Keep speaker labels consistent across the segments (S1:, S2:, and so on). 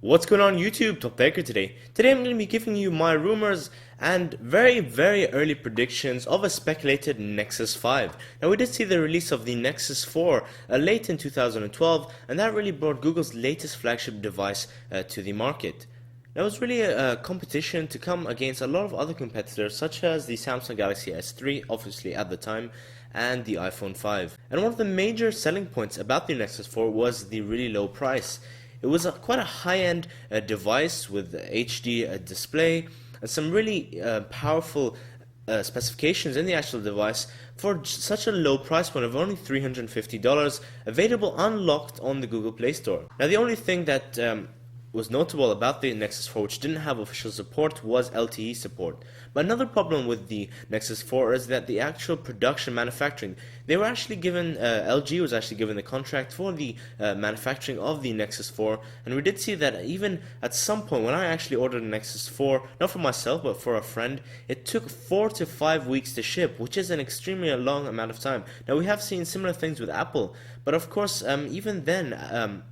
S1: What's going on YouTube? Top Baker today. Today I'm going to be giving you my rumors and very early predictions of a speculated Nexus 5. Now we did see the release of the Nexus 4 late in 2012, and that really brought Google's latest flagship device to the market. Now it was really a competition to come against a lot of other competitors such as the Samsung Galaxy S3, obviously at the time, and the iPhone 5. And one of the major selling points about the Nexus 4 was the really low price. It was quite a high-end device with HD display and some really powerful specifications in the actual device for such a low price point of only $350, available unlocked on the Google Play Store. Now the only thing that was notable about the Nexus 4, which didn't have official support, was LTE support. But another problem with the Nexus 4 is that the actual production manufacturing, they were actually given, LG was actually given the contract for the manufacturing of the Nexus 4, and we did see that even at some point when I actually ordered a Nexus 4, not for myself but for a friend, it took 4 to 5 weeks to ship, which is an extremely long amount of time. Now we have seen similar things with Apple, but of course even then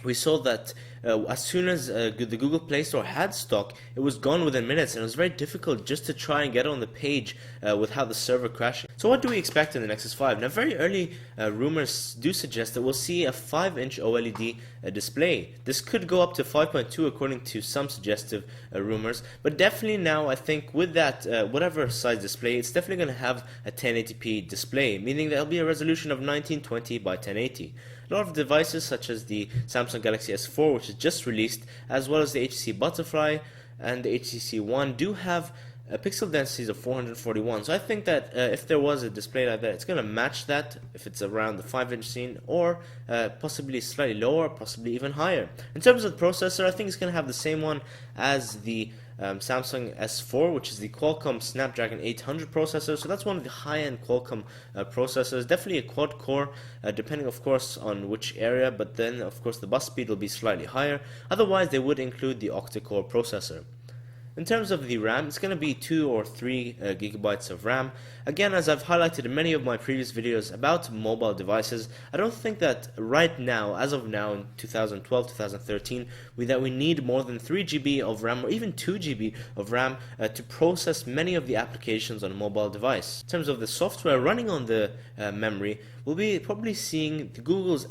S1: we saw that as soon as the Google Play Store had stock, it was gone within minutes, and it was very difficult just to try and get on the page with how the server crashed. So what do we expect in the Nexus 5? Now very early rumors do suggest that we'll see a 5-inch OLED display. This could go up to 5.2 according to some suggestive rumors, but definitely now I think with that whatever size display, it's definitely going to have a 1080p display, meaning there'll be a resolution of 1920 by 1080. A lot of devices such as the Samsung Galaxy S4, which is just released, as well as the HTC Butterfly and the HTC One, do have pixel densities of 441. So I think that if there was a display like that, it's going to match that if it's around the 5-inch scene, or possibly slightly lower, possibly even higher. In terms of the processor, I think it's going to have the same one as the Samsung S4, which is the Qualcomm Snapdragon 800 processor. So that's one of the high-end Qualcomm processors. Definitely a quad core, depending of course on which area, but then of course the bus speed will be slightly higher. Otherwise they would include the octa-core processor. In terms of the RAM, it's going to be 2 or 3 gigabytes of RAM. Again, as I've highlighted in many of my previous videos about mobile devices, I don't think that right now, as of now in 2012, 2013, that we need more than 3 GB of RAM or even 2 GB of RAM to process many of the applications on a mobile device. In terms of the software running on the memory, we'll be probably seeing at Google's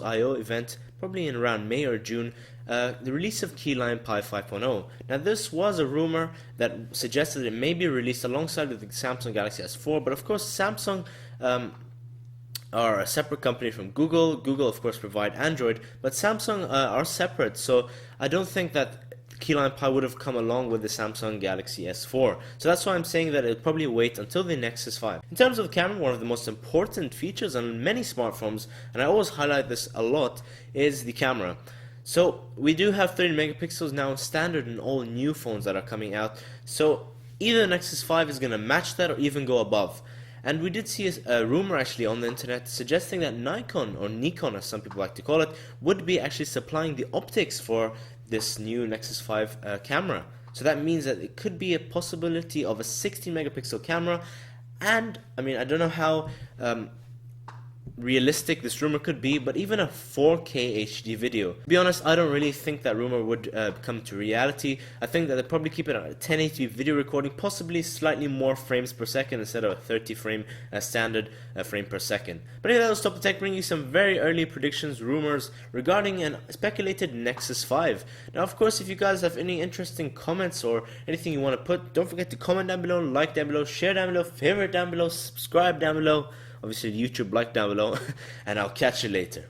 S1: I/O event, probably in around May or June, the release of Keyline Pi 5.0. Now this was a rumor that suggested it may be released alongside with the Samsung Galaxy S4, but of course Samsung are a separate company from Google. Google of course provide Android, but Samsung are separate, so I don't think that Keyline Pi would have come along with the Samsung Galaxy S4. So that's why I'm saying that it'll probably wait until the Nexus 5. In terms of the camera, one of the most important features on many smartphones, and I always highlight this a lot, is the camera. So we do have 30 megapixels now standard in all new phones that are coming out. So either the Nexus 5 is going to match that or even go above. And we did see a rumor actually on the internet suggesting that Nikon, or Nikon as some people like to call it, would be actually supplying the optics for this new Nexus 5 camera. So that means that it could be a possibility of a 16 megapixel camera, and I mean I don't know how realistic this rumor could be, but even a 4K HD video. To be honest, I don't really think that rumor would come to reality. I think that they'll probably keep it at a 1080p video recording, possibly slightly more frames per second instead of a 30 frame standard frame per second. But anyway, that was Top the Tech, bringing you some very early predictions, rumors regarding a speculated Nexus 5. Now of course, if you guys have any interesting comments or anything you want to put, don't forget to comment down below, like down below, share down below, favorite down below, subscribe down below, obviously YouTube like down below, and I'll catch you later.